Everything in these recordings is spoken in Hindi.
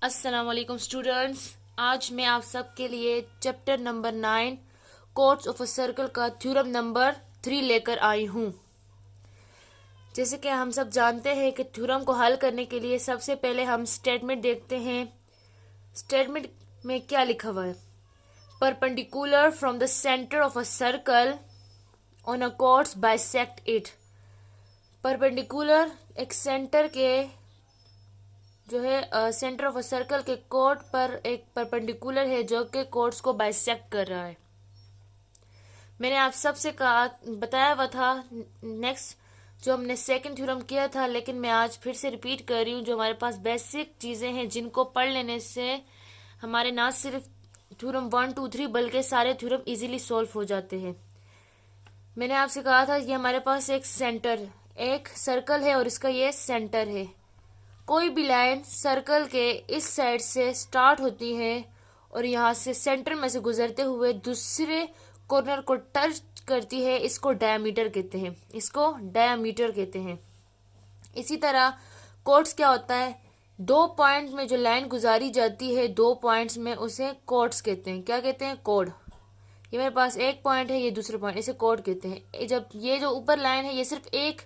अस्सलाम वालेकुम स्टूडेंट्स। आज मैं आप सबके लिए chapter number 9 codes of a circle का थ्योरम नंबर 3 लेकर आई हूँ। जैसे कि हम सब जानते हैं कि थ्योरम को हल करने के लिए सबसे पहले हम स्टेटमेंट देखते हैं। स्टेटमेंट में क्या लिखा हुआ है? Perpendicular from the center of a circle on a codes bisect it. Perpendicular एक सेंटर के जो है सेंटर ऑफ अ सर्कल के कोड पर एक परपेंडिकुलर है जो कि कोड्स को बाइसेक्ट कर रहा है। मैंने आप सबसे कहा बताया हुआ था नेक्स्ट जो हमने सेकंड थ्योरम किया था, लेकिन मैं आज फिर से रिपीट कर रही हूँ। जो हमारे पास बेसिक चीजें हैं जिनको पढ़ लेने से हमारे ना सिर्फ थ्योरम 1 2 3 बल्कि सारे थ्योरम इजीली सॉल्व हो जाते हैं। मैंने आपसे कहा था कि हमारे पास एक सर्कल है और इसका ये सेंटर है। कोई भी लाइन सर्कल के इस साइड से स्टार्ट होती है और यहाँ से सेंटर में से गुजरते हुए दूसरे कॉर्नर को टच करती है, इसको डायमीटर कहते हैं। इसी तरह कोड्स क्या होता है? दो पॉइंट में जो लाइन गुजारी जाती है, दो पॉइंट्स में, उसे कोड्स कहते हैं। क्या कहते हैं? कोड। ये मेरे पास एक पॉइंट है, ये दूसरे पॉइंट, इसे कोड कहते हैं। जब ये जो ऊपर लाइन है ये सिर्फ एक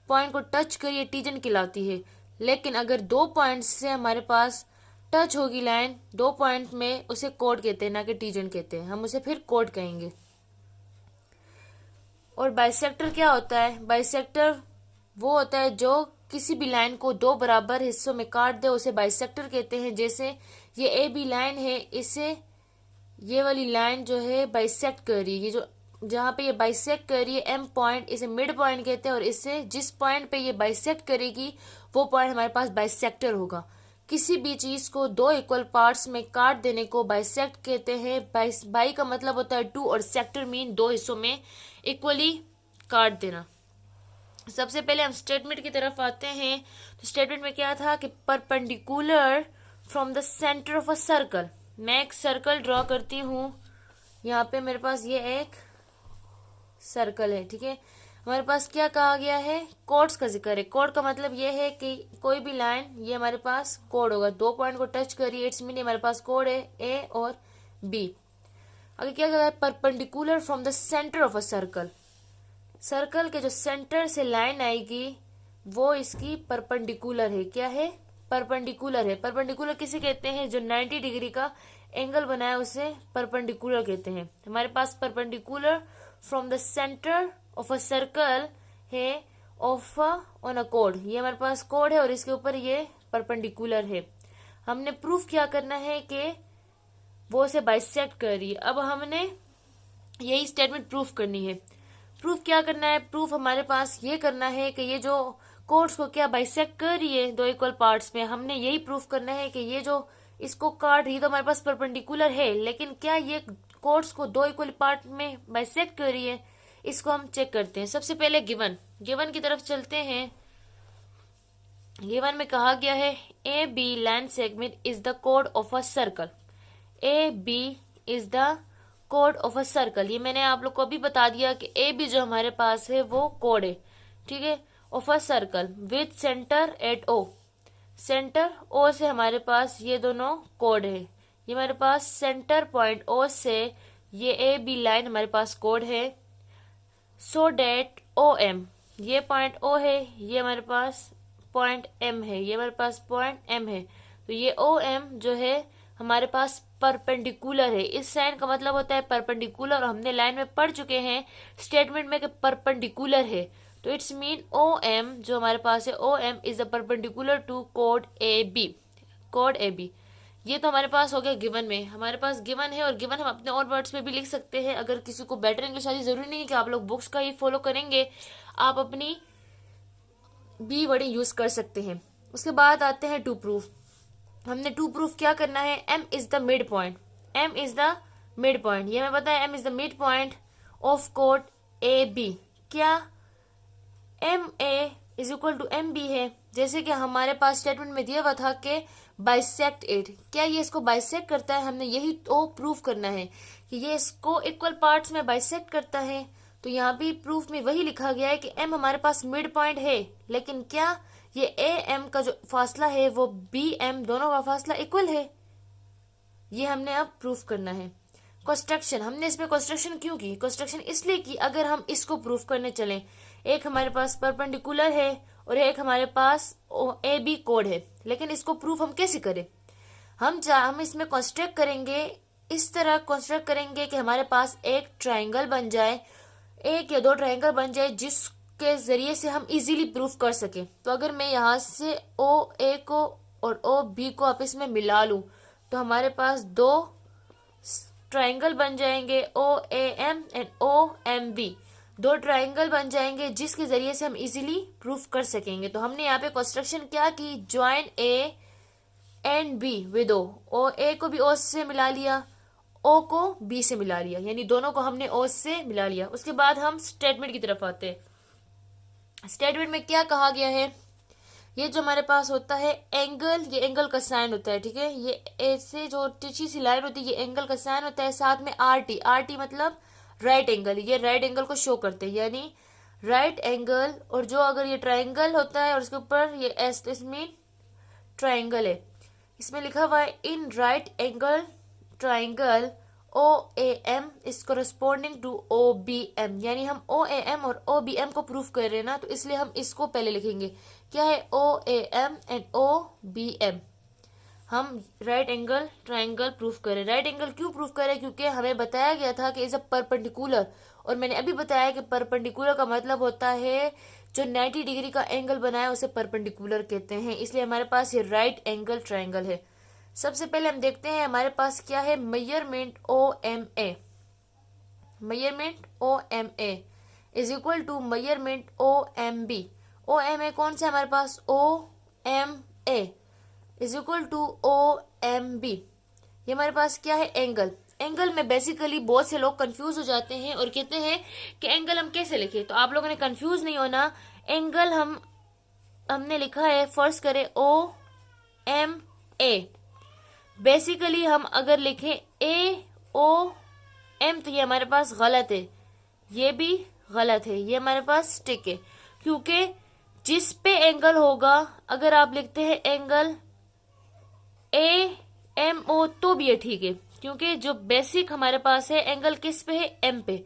पॉइंट को टच कर ये टीजन कहलाती है, लेकिन अगर दो पॉइंट से हमारे पास टच होगी लाइन दो पॉइंट में, उसे कोड कहते हैं, ना कि टीजन कहते हैं। हम उसे फिर कोड कहेंगे। और बाइसेक्टर क्या होता है? बाइसेक्टर वो होता है जो किसी भी लाइन को दो बराबर हिस्सों में काट दे, उसे बाइसेक्टर कहते हैं। जैसे ये ए बी लाइन है, इसे ये वाली लाइन जो है बाइसेक्ट कर रही है, ये जो जहां पे ये बाइसेक्ट कर रही है एम पॉइंट, इसे मिड पॉइंट कहते हैं। और इससे जिस पॉइंट पे ये बाइसेक्ट करेगी वो पॉइंट हमारे पास बाइसेक्टर होगा। किसी भी चीज को दो इक्वल पार्ट्स में काट देने को बाइसेक्ट कहते हैं। बाई का मतलब होता है टू और सेक्टर मीन दो हिस्सों में इक्वली काट देना। सबसे पहले हम स्टेटमेंट की तरफ आते हैं। तो स्टेटमेंट में क्या था कि perpendicular from the center of a circle. मैं एक सर्कल ड्रॉ करती हूँ। यहाँ पे मेरे पास ये एक सर्कल है, ठीक है। हमारे पास क्या कहा गया है? कोड्स का जिक्र है। कोड का मतलब ये है कि कोई भी लाइन, ये हमारे पास कोड होगा। दो पॉइंट को टच करिए, इट्स मीन हमारे पास कोड है ए और बी। आगे क्या कहा है? Perpendicular from the center of a circle. Circle के जो सेंटर से लाइन आएगी वो इसकी परपेंडिकुलर है। क्या है? परपेंडिकुलर है। परपेंडिकुलर किसे कहते हैं? जो 90 डिग्री का एंगल बनाए उसे परपेंडिकुलर कहते हैं। हमारे पास perpendicular from the center of a circle है ऑफ ऑन अ कोड। ये हमारे पास कोड है और इसके ऊपर ये परपेंडिकुलर है। हमने प्रूफ क्या करना है कि वो उसे बाइसेक्ट कर रही है। अब हमने यही स्टेटमेंट प्रूफ करनी है। प्रूफ क्या करना है? प्रूफ हमारे पास ये करना है कि ये जो कोड्स को क्या बाइसेक्ट कर रही है दो इक्वल पार्ट्स में। हमने यही प्रूफ करना है कि ये जो इसको काट रही है तो हमारे पास परपेंडिकुलर है, लेकिन क्या ये कोड्स को दो इक्वल पार्ट में बाइसेक्ट कर रही है? इसको हम चेक करते हैं। सबसे पहले गिवन की तरफ चलते हैं। गिवन में कहा गया है A B line segment is the कोड of a circle. A B is the कोड ऑफ अ सर्कल। ये मैंने आप लोग को अभी बता दिया कि ए बी जो हमारे पास है वो कोड है, ठीक है, of a circle with centre at O. Centre O से हमारे पास ये दोनों कोड है। ये हमारे पास सेंटर पॉइंट ओ से ये ए बी लाइन हमारे पास कोड है। सो डेट ओ एम, ये पॉइंट ओ है, ये हमारे पास पॉइंट एम है, ये हमारे पास पॉइंट एम है। तो ये ओ एम जो है हमारे पास परपेंडिकुलर है। इस साइन का मतलब होता है परपेंडिकुलर, और हमने लाइन में पढ़ चुके हैं स्टेटमेंट में कि परपेंडिकुलर है। तो इट्स मीन ओ एम जो हमारे पास है, O M is the perpendicular to कोड ए बी। कोड ए बी ये तो हमारे पास हो गया गिवन में। हमारे पास गिवन है और गिवन हम अपने और वर्ड्स में भी लिख सकते हैं। अगर किसी को बेटर इंग्लिश आती, जरूरी नहीं है कि आप लोग बुक्स का ही फॉलो करेंगे, आप अपनी भी वर्डिंग यूज कर सकते हैं। उसके बाद आते हैं टू प्रूफ। हमने टू प्रूफ क्या करना है? M is the mid point. M is the mid point, ये हमें पता है M is the mid point of कोड ए बी। क्या M A is equal to M B है? जैसे कि हमारे पास स्टेटमेंट में दिया हुआ था कि बाइसेक्ट इट। क्या ये इसको बाइसेक्ट करता है? हमने यही तो प्रूफ करना है कि ये इसको इक्वल पार्ट्स में बाइसेक्ट करता है। तो यहाँ भी प्रूफ में वही लिखा गया है कि एम हमारे पास मिड पॉइंट है, लेकिन क्या ये ए एम का जो फासला है वो बी एम दोनों का फासला इक्वल है। ये हमने अब प्रूफ करना है। कंस्ट्रक्शन, हमने इसमें कंस्ट्रक्शन क्यों की? कंस्ट्रक्शन इसलिए कि अगर हम इसको प्रूफ करने चलें, एक हमारे पास परपेंडिकुलर है और एक हमारे पास ए बी कोड है, लेकिन इसको प्रूफ हम कैसे करें? हम इसमें कंस्ट्रक्ट करेंगे, इस तरह कंस्ट्रक्ट करेंगे कि हमारे पास एक ट्राइंगल बन जाए, एक या दो ट्राइंगल बन जाए जिसके जरिए से हम इजीली प्रूफ कर सके। तो अगर मैं यहाँ से ओ ए को और ओ बी को आपस में मिला लूं तो हमारे पास दो ट्राइंगल बन जाएंगे, O A M and O M B, दो ट्राइंगल बन जाएंगे जिसके जरिए से हम इजीली प्रूफ कर सकेंगे। तो हमने यहाँ पे कंस्ट्रक्शन क्या की, join A and B with O A को भी ओ से मिला लिया, ओ को बी से मिला लिया, यानी दोनों को हमने ओ से मिला लिया। उसके बाद हम स्टेटमेंट की तरफ आते हैं। स्टेटमेंट में क्या कहा गया है, ये जो हमारे पास होता है एंगल, ये एंगल का साइन होता है, ठीक है, ये ऐसे जो तिरछी सी लाइन होती है ये एंगल का साइन होता है, साथ में आर टी, आर टी मतलब राइट एंगल, ये राइट एंगल को शो करते हैं, यानी राइट एंगल। और जो अगर ये ट्राइंगल होता है और उसके ऊपर ये एस, तो इसमें ट्राइंगल है, इसमें लिखा हुआ है in right angle triangle O A M is corresponding to O B M, यानी हम ओ ए एम और ओ बी एम को प्रूफ कर रहे हैं ना, तो इसलिए हम इसको पहले लिखेंगे। क्या है, O A M and O B M. हम राइट एंगल ट्राइंगल प्रूफ करें। राइट एंगल क्यों प्रूफ करें? क्योंकि हमें बताया गया था कि इज अ परपेंडिकुलर, और मैंने अभी बताया कि परपेंडिकुलर का मतलब होता है जो 90 डिग्री का एंगल बनाए उसे परपेंडिकुलर कहते हैं, इसलिए हमारे पास ये राइट एंगल ट्राइंगल है। सबसे पहले हम देखते हैं हमारे पास क्या है, measurement O M A, measurement O M A is equal to measurement O M B. O M A कौन सा हमारे पास, O M A is equal to O M B. ये हमारे पास क्या है, एंगल। एंगल में बेसिकली बहुत से लोग कंफ्यूज हो जाते हैं और कहते हैं कि एंगल हम कैसे लिखें, तो आप लोगों ने कंफ्यूज नहीं होना। एंगल हमने लिखा है, फर्स्ट करें ओ एम ए, बेसिकली हम अगर लिखें ए ओ एम तो ये हमारे पास गलत है, ये भी गलत है, ये हमारे पास टिक है, क्योंकि जिस पे एंगल होगा, अगर आप लिखते हैं एंगल ए एम ओ तो भी ये ठीक है, क्योंकि जो बेसिक हमारे पास है एंगल किस पे है, एम पे।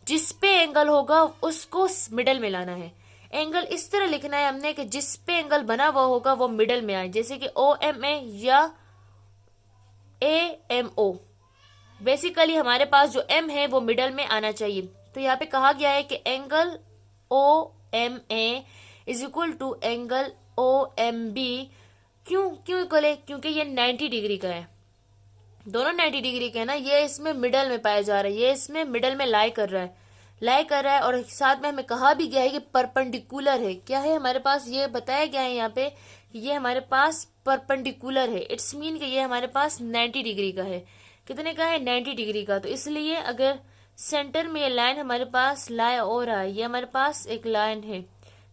जिस पे एंगल होगा उसको मिडल में लाना है। एंगल इस तरह लिखना है हमने कि जिस पे एंगल बना हुआ होगा वो मिडल में आए, जैसे कि ओ एम ए या ए एम ओ। बेसिकली हमारे पास जो एम है वो मिडल में आना चाहिए। तो यहाँ पे कहा गया है कि angle O M A is equal to angle O M B. क्यों इक्वल है? क्योंकि ये 90 डिग्री का है, दोनों 90 डिग्री के है ना, ये इसमें मिडल में पाया जा रहा है, ये इसमें मिडल में लाई कर रहा है, और साथ में हमें कहा भी गया है कि परपेंडिकुलर है। क्या है हमारे पास, ये बताया गया है यहाँ पे कि ये हमारे पास परपेंडिकुलर है, इट्स मीन कि ये हमारे पास 90 डिग्री का है। कितने का है, 90 डिग्री का। तो इसलिए अगर सेंटर में ये लाइन हमारे पास लाई हो रहा है, ये हमारे पास एक लाइन है,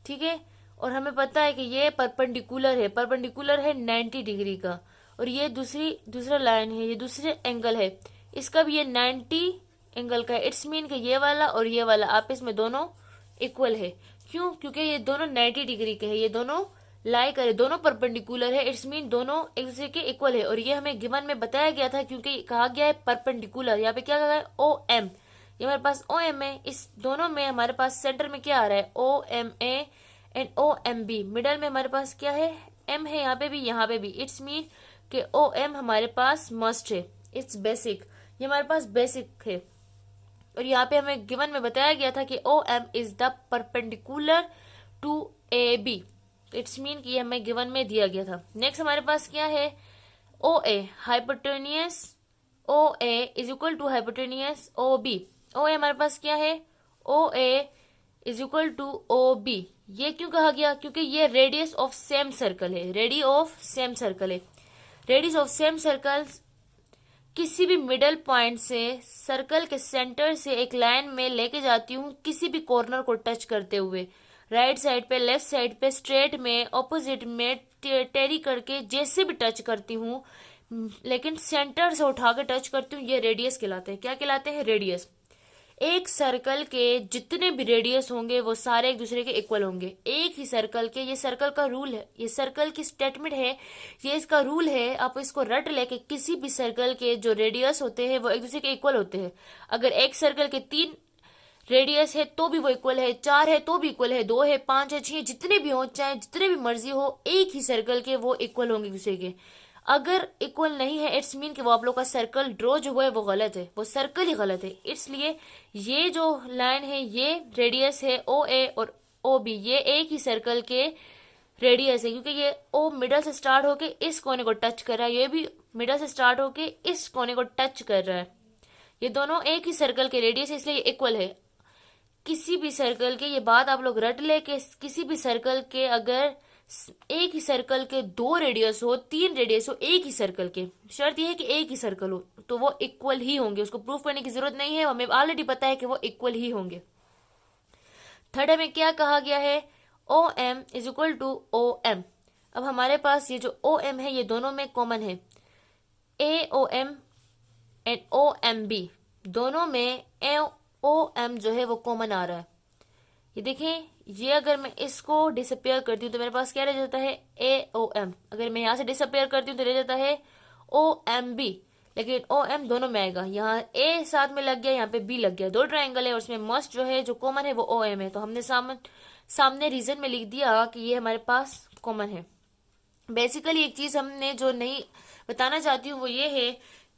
ठीक है, और हमें पता है कि ये परपेंडिकुलर है 90 डिग्री का, और ये दूसरा लाइन है, ये दूसरे एंगल है, इसका भी ये 90 एंगल का है। इट्स मीन कि ये वाला और ये वाला आपस में दोनों इक्वल है। क्यों? क्योंकि ये दोनों 90 डिग्री के है, ये दोनों लाई करे, दोनों परपेंडिकुलर है, इट्स मीन दोनों एक दूसरे के इक्वल है। और ये हमें गिवन में बताया गया था, क्योंकि कहा गया है परपेंडिकुलर। यहाँ पे क्या कहा है, ओ एम, ये हमारे पास ओ एम है, इस दोनों में हमारे पास सेंटर में क्या आ रहा है, O M A and O M B. Middle में हमारे पास क्या है, एम है, यहाँ पे भी, इट्स मीन कि ओ एम हमारे पास मस्ट है, इट्स बेसिक, ये हमारे पास बेसिक है। और यहाँ पे हमें गिवन में बताया गया था कि O M is the perpendicular to A B, it's mean कि ये हमें गिवन में दिया गया था। नेक्स्ट हमारे पास क्या है, O A hypotenuse O A is equal to hypotenuse O B. O A हमारे पास क्या है, O A is equal to O B. ये क्यों कहा गया, क्योंकि ये रेडियस ऑफ सेम सर्कल है, रेडियस ऑफ सेम सर्कल किसी भी मिडल पॉइंट से सर्कल के सेंटर से एक लाइन में लेके जाती हूँ, किसी भी कॉर्नर को टच करते हुए, राइट साइड पे, लेफ्ट साइड पे, स्ट्रेट में, ऑपोजिट में, टेरी करके, जैसे भी टच करती हूँ, लेकिन सेंटर से उठा के टच करती हूँ, ये रेडियस कहलाते हैं। क्या कहलाते हैं, रेडियस। एक सर्कल के जितने भी रेडियस होंगे वो सारे एक दूसरे के इक्वल होंगे। एक ही सर्कल के, ये सर्कल का रूल है, ये सर्कल की स्टेटमेंट है, ये इसका रूल है। आप इसको रट लेके किसी भी सर्कल के जो रेडियस होते हैं वो एक दूसरे के इक्वल होते हैं। अगर एक सर्कल के 3 रेडियस है तो भी वो इक्वल है, 4 है तो भी इक्वल है, 2 है, 5 है, 6, जितने भी हो, चाहे जितने भी मर्जी हो, एक ही सर्कल के वो इक्वल होंगे दूसरे के। अगर इक्वल नहीं है इट्स मीन कि वो आप लोग का सर्कल ड्रॉ जो हुआ है वो गलत है, वो सर्कल ही गलत है। इसलिए ये जो लाइन है ये रेडियस है ओ ए और ओ बी, ये एक ही सर्कल के रेडियस है, क्योंकि ये ओ मिडल से स्टार्ट होके इस कोने को टच कर रहा है, ये भी मिडल से स्टार्ट होके इस कोने को टच कर रहा है। ये दोनों एक ही सर्कल के रेडियस है, इसलिए ये इक्वल है। किसी भी सर्कल के, ये बात आप लोग रट ले के किसी भी सर्कल के अगर एक ही सर्कल के 2 रेडियस हो, 3 रेडियस हो, एक ही सर्कल के, शर्त यह है कि एक ही सर्कल हो, तो वो इक्वल ही होंगे। उसको प्रूफ करने की जरूरत नहीं है, हमें ऑलरेडी पता है कि वो इक्वल ही होंगे। थर्ड में क्या कहा गया है, O M is equal to O M. अब हमारे पास ये जो ओ एम है ये दोनों में कॉमन है, A O M and O M B, दोनों में ए ओ एम जो है वो कॉमन आ रहा है। ये देखें, ये अगर मैं इसको डिसअपेयर करती हूँ तो मेरे पास क्या रह जाता है, ए ओ एम। अगर मैं यहाँ से डिसअपेयर करती हूँ तो रह जाता है ओ एम बी, लेकिन ओ एम दोनों में आएगा। यहाँ ए साथ में लग गया, यहाँ पे बी लग गया, 2 ट्राइंगल है और उसमें मस्ट जो है जो कॉमन है वो ओ एम है, तो हमने सामने रीजन में लिख दिया कि ये हमारे पास कॉमन है। बेसिकली एक चीज हमने जो नहीं बताना चाहती हूँ वो ये है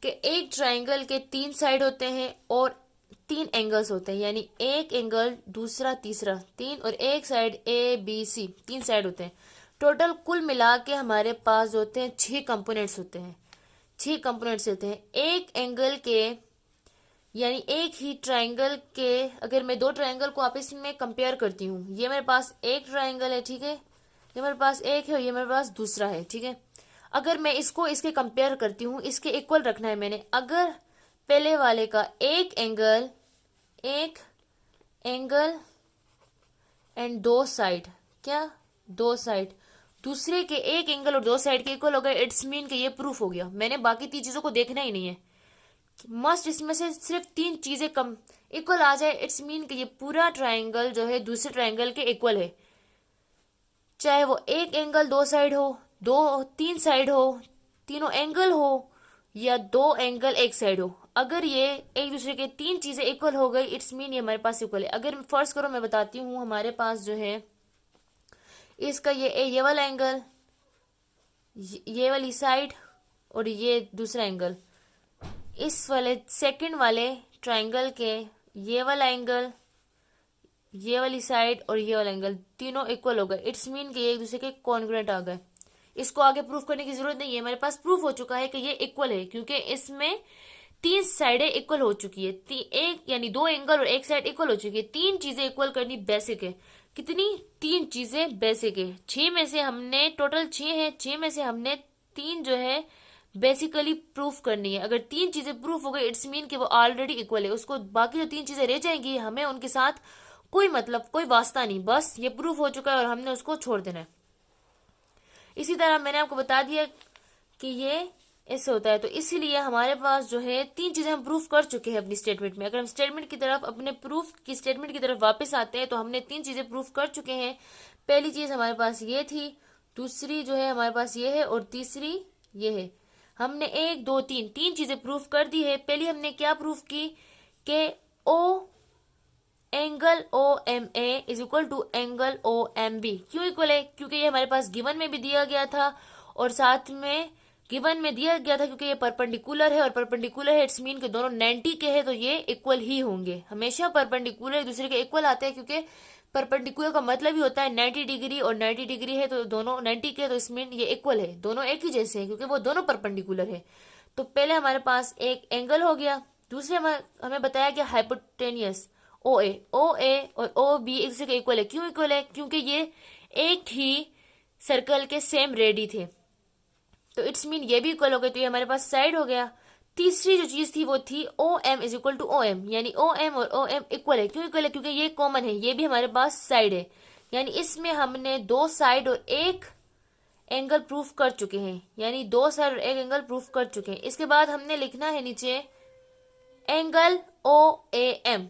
कि एक ट्राइंगल के 3 साइड होते हैं और 3 एंगल्स होते हैं, यानी एक एंगल दूसरा तीसरा 3 और एक side A B C 3 side होते हैं। टोटल कुल मिला के हमारे पास होते हैं 6 कंपोनेंट्स होते हैं, 6 कंपोनेंट्स होते हैं एक एंगल के। यानी एक ही ट्राइंगल के अगर मैं 2 ट्राइंगल को आपस में कंपेयर करती हूँ, ये मेरे पास एक ट्राइंगल है, ठीक है, ये मेरे पास एक है और ये मेरे पास दूसरा है, ठीक है। अगर मैं इसको इसके कंपेयर करती हूँ, इसके इक्वल रखना है मैंने। अगर पहले वाले का एक एंगल एंड 2 साइड, क्या 2 साइड, दूसरे के एक एंगल और 2 साइड के इक्वल हो गए, इट्स मीन कि ये प्रूफ हो गया। मैंने बाकी 3 चीजों को देखना ही नहीं है, मस्ट इसमें से सिर्फ 3 चीजें कम इक्वल आ जाए, इट्स मीन कि ये पूरा ट्राइंगल जो है दूसरे ट्राइंगल के इक्वल है। चाहे वो एक एंगल 2 साइड हो, 3 साइड हो, तीनों एंगल हो, या 2 एंगल एक साइड हो, अगर ये एक दूसरे के 3 चीजें इक्वल हो गई इट्स मीन ये हमारे पास इक्वल है। अगर फर्स्ट करो मैं बताती हूँ, हमारे पास जो है इसका ये वाला एंगल, ये वाली साइड और ये दूसरा एंगल, इस वाले सेकंड वाले ट्राइंगल के ये वाला एंगल, ये वाली साइड और ये वाला एंगल तीनों इक्वल हो गए, इट्स मीन कि ये एक दूसरे के कॉन्ग्रुएंट आ गए। इसको आगे प्रूफ करने की जरूरत नहीं है, हमारे पास प्रूफ हो चुका है कि ये इक्वल है, क्योंकि इसमें 3 साइडें इक्वल हो चुकी है, एक यानी 2 एंगल और एक साइड इक्वल हो चुकी है। 3 चीजें इक्वल करनी बेसिक है। कितनी? 3 चीजें बेसिक है। 6 में से हमने टोटल 6 है, 6 में से हमने 3 जो है बेसिकली प्रूफ करनी है। अगर 3 चीजें प्रूफ हो गई इट्स मीन कि वो ऑलरेडी इक्वल है। उसको बाकी जो 3 चीजें रह जाएंगी हमें उनके साथ कोई मतलब कोई वास्ता नहीं, बस ये प्रूफ हो चुका है और हमने उसको छोड़ देना है। इसी तरह मैंने आपको बता दिया कि ये ऐसे होता है, तो इसीलिए हमारे पास जो है 3 चीजें हम प्रूफ कर चुके हैं अपनी स्टेटमेंट में। अगर हम स्टेटमेंट की तरफ अपने प्रूफ की स्टेटमेंट की तरफ वापस आते हैं तो हमने 3 चीजें प्रूफ कर चुके हैं। पहली चीज हमारे पास ये थी, दूसरी जो है हमारे पास ये है और तीसरी ये है। हमने 1 2 3 चीजें प्रूफ कर दी है। पहली हमने क्या प्रूफ की कि O angle O M A is equal to angle O M B. क्यों इक्वल है? क्योंकि ये हमारे पास गिवन में भी दिया गया था और साथ में गिवन में दिया गया था क्योंकि ये परपेंडिकुलर है और परपेंडिकुलर है इट्स मीन कि दोनों 90 के हैं तो ये इक्वल ही होंगे। हमेशा परपेंडिकुलर एक दूसरे के इक्वल आते हैं क्योंकि परपेंडिकुलर का मतलब ही होता है 90 डिग्री और 90 डिग्री है तो दोनों 90 के, तो इस मीन ये इक्वल है, दोनों एक ही जैसे हैं क्योंकि वो दोनों परपेंडिकुलर है। तो पहले हमारे पास एक एंगल हो गया, दूसरे हमें बताया गया हाइपोटेनियस ओ ए और ओ बी एक दूसरे के इक्वल है। क्यों इक्वल है? क्योंकि ये एक ही सर्कल के सेम रेडी थे, तो इट्स मीन ये भी इक्वल हो गए, तो ये हमारे पास साइड हो गया। तीसरी जो चीज थी वो थी O M is equal to O M, यानी ओ एम और ओ एम इक्वल है। क्यों इक्वल है? क्योंकि ये कॉमन है, ये भी हमारे पास साइड है, यानी इसमें हमने 2 साइड और एक एंगल प्रूफ कर चुके हैं, यानी 2 साइड और एक एंगल प्रूफ कर चुके हैं। इसके बाद हमने लिखना है नीचे angle O A M.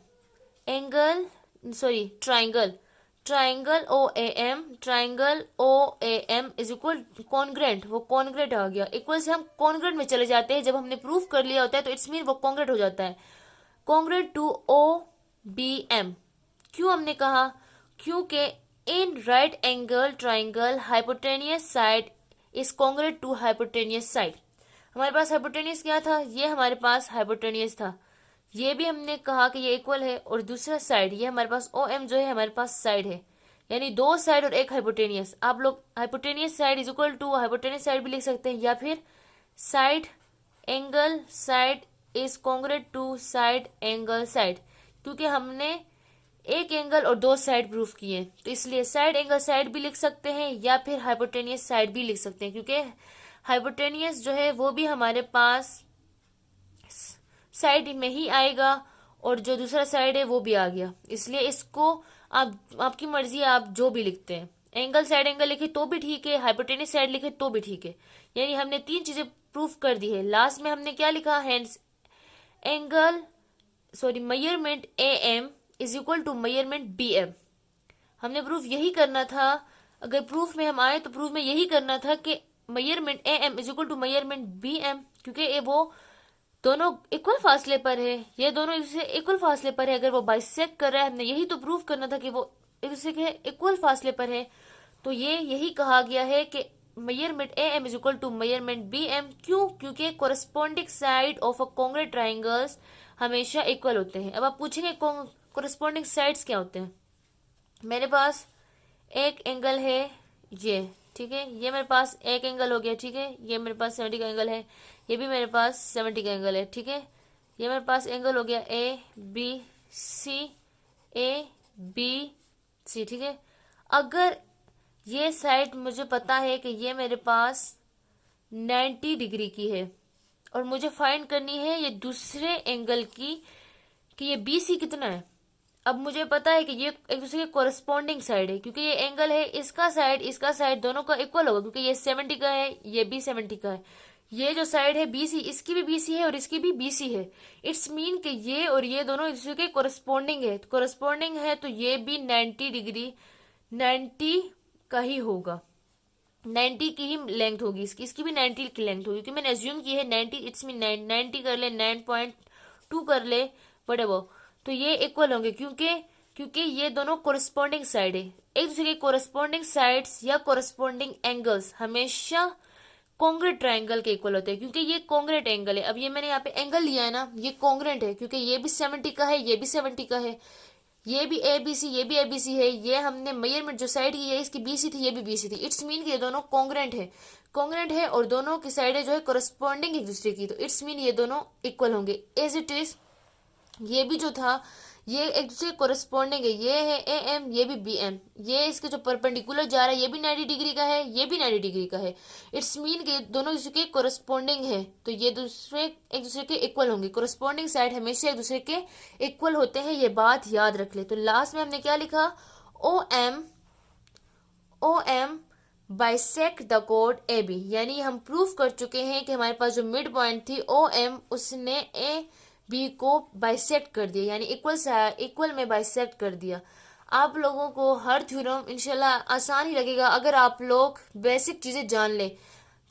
Angle sorry triangle triangle O A M is equal congruent, वो कॉन्ग्रेंट आ गया। इक्वल से हम कॉन्ग्रेंट में चले जाते हैं, जब हमने प्रूफ कर लिया होता है तो इट्स मीन वो कॉन्ग्रेंट हो जाता है। Congruent to O B M, क्यों हमने कहा, क्योंकि in right angle triangle hypotenuse side is congruent to hypotenuse side. हमारे पास हाइपोटेनियस क्या था, ये हमारे पास हाइपोटेनियस था, ये भी हमने कहा कि ये इक्वल है, और दूसरा साइड ये हमारे पास ओ एम जो है हमारे पास साइड है, यानी दो साइड और एक हाइपोटेनियस। आप लोग hypotenuse side is equal to hypotenuse side भी लिख सकते हैं, या फिर side angle side is congruent to side angle side, क्योंकि हमने एक एंगल और दो साइड प्रूफ किए, तो इसलिए साइड एंगल साइड भी लिख सकते हैं या फिर हाइपोटेनियस साइड भी लिख सकते हैं, क्योंकि हाइपोटेनियस जो है वो भी हमारे पास साइड में ही आएगा और जो दूसरा साइड है वो भी आ गया, इसलिए इसको आपकी मर्जी है, आप जो भी लिखते हैं। एंगल साइड एंगल लिखे तो भी ठीक है, हाइपोटेनियस साइड लिखे तो भी ठीक है, यानी हमने तीन चीजें प्रूफ कर दी है। लास्ट में हमने क्या लिखा, hence angle sorry measurement A M is equal to measurement B M. हमने प्रूफ यही करना था, अगर प्रूफ में हम आए तो प्रूफ में यही करना था कि measurement A M is equal to measurement B M, क्योंकि ये वो दोनों इक्वल फासले पर है, ये दोनों एक दूसरे इक्वल फासले पर है। अगर वो बाइसेक्ट कर रहा है, हमने यही तो प्रूफ करना था कि वो एक दूसरे के इक्वल फासले पर है, तो ये यही कहा गया है कि measurement A M is equal to measurement B M. क्यों, क्योंकि corresponding side of a congruent triangles हमेशा इक्वल होते हैं। अब आप पूछेंगे कोरस्पोंडिंग साइड्स क्या होते हैं। मेरे पास एक एंगल है ये, ठीक है, ये मेरे पास एक एंगल हो गया, ठीक है, ये मेरे पास 70 का एंगल है, ये भी मेरे पास 70 का एंगल है, ठीक है, ये मेरे पास एंगल हो गया ए बी सी, ए बी सी, ठीक है। अगर ये साइड मुझे पता है कि ये मेरे पास 90 डिग्री की है और मुझे फाइंड करनी है ये दूसरे एंगल की कि ये बी सी कितना है। अब मुझे पता है कि ये एक दूसरे के कोरस्पोंडिंग साइड है, क्योंकि ये एंगल है, इसका साइड दोनों का इक्वल होगा, क्योंकि ये 70 का है, ये भी 70 का है। ये जो साइड है बीसी, इसकी भी बीसी है और इसकी भी बीसी है। इट्स मीन कि ये और ये दोनों एक दूसरे के कोरस्पोंडिंग है, तो ये भी 90 डिग्री 90 का ही होगा, 90 की ही लेंथ होगी इसकी भी 90 की लेंथ होगी, क्योंकि मैंने एज्यूम की है 90, इट्स मीन 90 कर ले, 9.2 कर ले, वटेवर, तो ये इक्वल होंगे, क्योंकि ये दोनों कोरस्पोंडिंग साइड है। एक दूसरे के कोरस्पोंडिंग साइड्स या कोरस्पोंडिंग एंगल्स हमेशा कॉन्ग्रेंट ट्राइंगल के इक्वल होते हैं, क्योंकि ये कॉन्ग्रेंट एंगल है। अब ये मैंने यहाँ पे एंगल लिया है ना, ये कॉन्ग्रेंट है, क्योंकि ये भी 70 का है, ये भी 70 का है, ये भी ए बी सी, ये भी ए बी सी है, ये हमने मेजरमेंट जो साइड की है इसकी बी सी थी, ये भी बी सी थी। इट्स मीन कि ये दोनों कॉन्ग्रेंट है और दोनों की साइडें जो है कोरस्पोंडिंग एक दूसरे की, तो इट्स मीन ये दोनों इक्वल होंगे एज इट इज। ये भी जो था ये एक दूसरे कोरस्पोंडिंग है, ये है ए एम, ये भी बी एम, ये इसके जो परपेंडिकुलर जा रहा है ये भी 90 डिग्री का है, ये भी 90 डिग्री का है। इट्स मीन कि दोनों दूसरे के कोरस्पोंडिंग है, तो ये एक दूसरे के इक्वल होंगे। कोरस्पोंडिंग साइड हमेशा एक दूसरे के इक्वल होते हैं, ये बात याद रख ले। तो लास्ट में हमने क्या लिखा, ओ एम बाइसेक्ट द कोड ए बी, यानी हम प्रूफ कर चुके हैं कि हमारे पास जो मिड पॉइंट थी ओ एम, उसने ए बी को बाइसेक्ट कर दिया, यानी इक्वल में बाइसेक्ट कर दिया। आप लोगों को हर थ्योरम इंशाल्लाह आसान ही लगेगा अगर आप लोग बेसिक चीजें जान लें।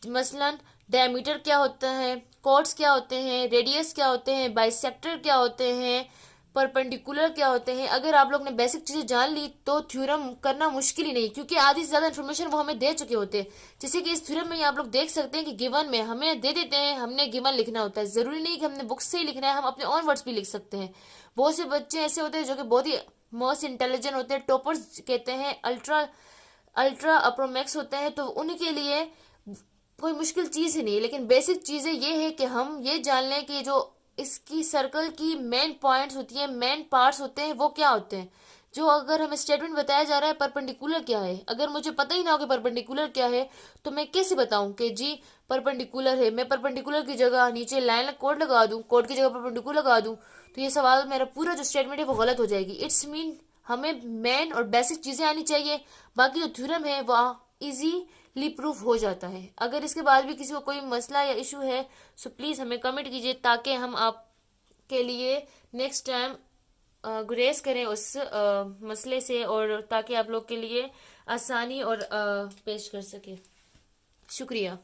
मसलन डायमीटर क्या होता है, कॉर्ड्स क्या होते हैं, रेडियस क्या होते हैं, बाइसेक्टर क्या होते हैं, परपेंडिकुलर क्या होते हैं। अगर आप लोग ने बेसिक चीजें जान ली तो थ्योरम करना मुश्किल ही नहीं, क्योंकि आधी से ज्यादा इन्फॉर्मेशन वो हमें दे चुके होते हैं। जैसे कि इस थ्योरम में आप लोग देख सकते हैं कि गिवन में हमें दे देते हैं, हमने गिवन लिखना होता है। जरूरी नहीं कि हमने बुक से ही लिखना है, हम अपने ऑन वर्ड्स भी लिख सकते हैं। बहुत से बच्चे ऐसे होते हैं जो कि बहुत ही मोस्ट इंटेलिजेंट होते हैं, टॉपर्स कहते हैं, अल्ट्रा अप्रोमैक्स होते हैं, तो उनके लिए कोई मुश्किल चीज ही नहीं है। लेकिन बेसिक चीजें ये है कि हम ये जान लें कि जो इसकी सर्कल की मेन पॉइंट्स होती है, मेन पार्ट्स होते हैं, वो क्या होते हैं। जो अगर हमें स्टेटमेंट बताया जा रहा है परपेंडिकुलर क्या है, अगर मुझे पता ही ना हो कि परपेंडिकुलर क्या है तो मैं कैसे बताऊं कि जी परपेंडिकुलर है। मैं परपेंडिकुलर की जगह नीचे लाइन कोड लगा दूं, कोड की जगह परपेंडिकुलर लगा दूं, तो ये सवाल मेरा पूरा जो स्टेटमेंट है वो गलत हो जाएगी। इट्स मीन हमें मेन और बेसिक चीजें आनी चाहिए, बाकी जो थ्योरम है वह इजीली प्रूफ हो जाता है। अगर इसके बाद भी किसी को कोई मसला या इशू है तो प्लीज हमें कमेंट कीजिए, ताकि हम आपके लिए नेक्स्ट टाइम गुरेज करें उस मसले से, और ताकि आप लोग के लिए आसानी और पेश कर सके। शुक्रिया।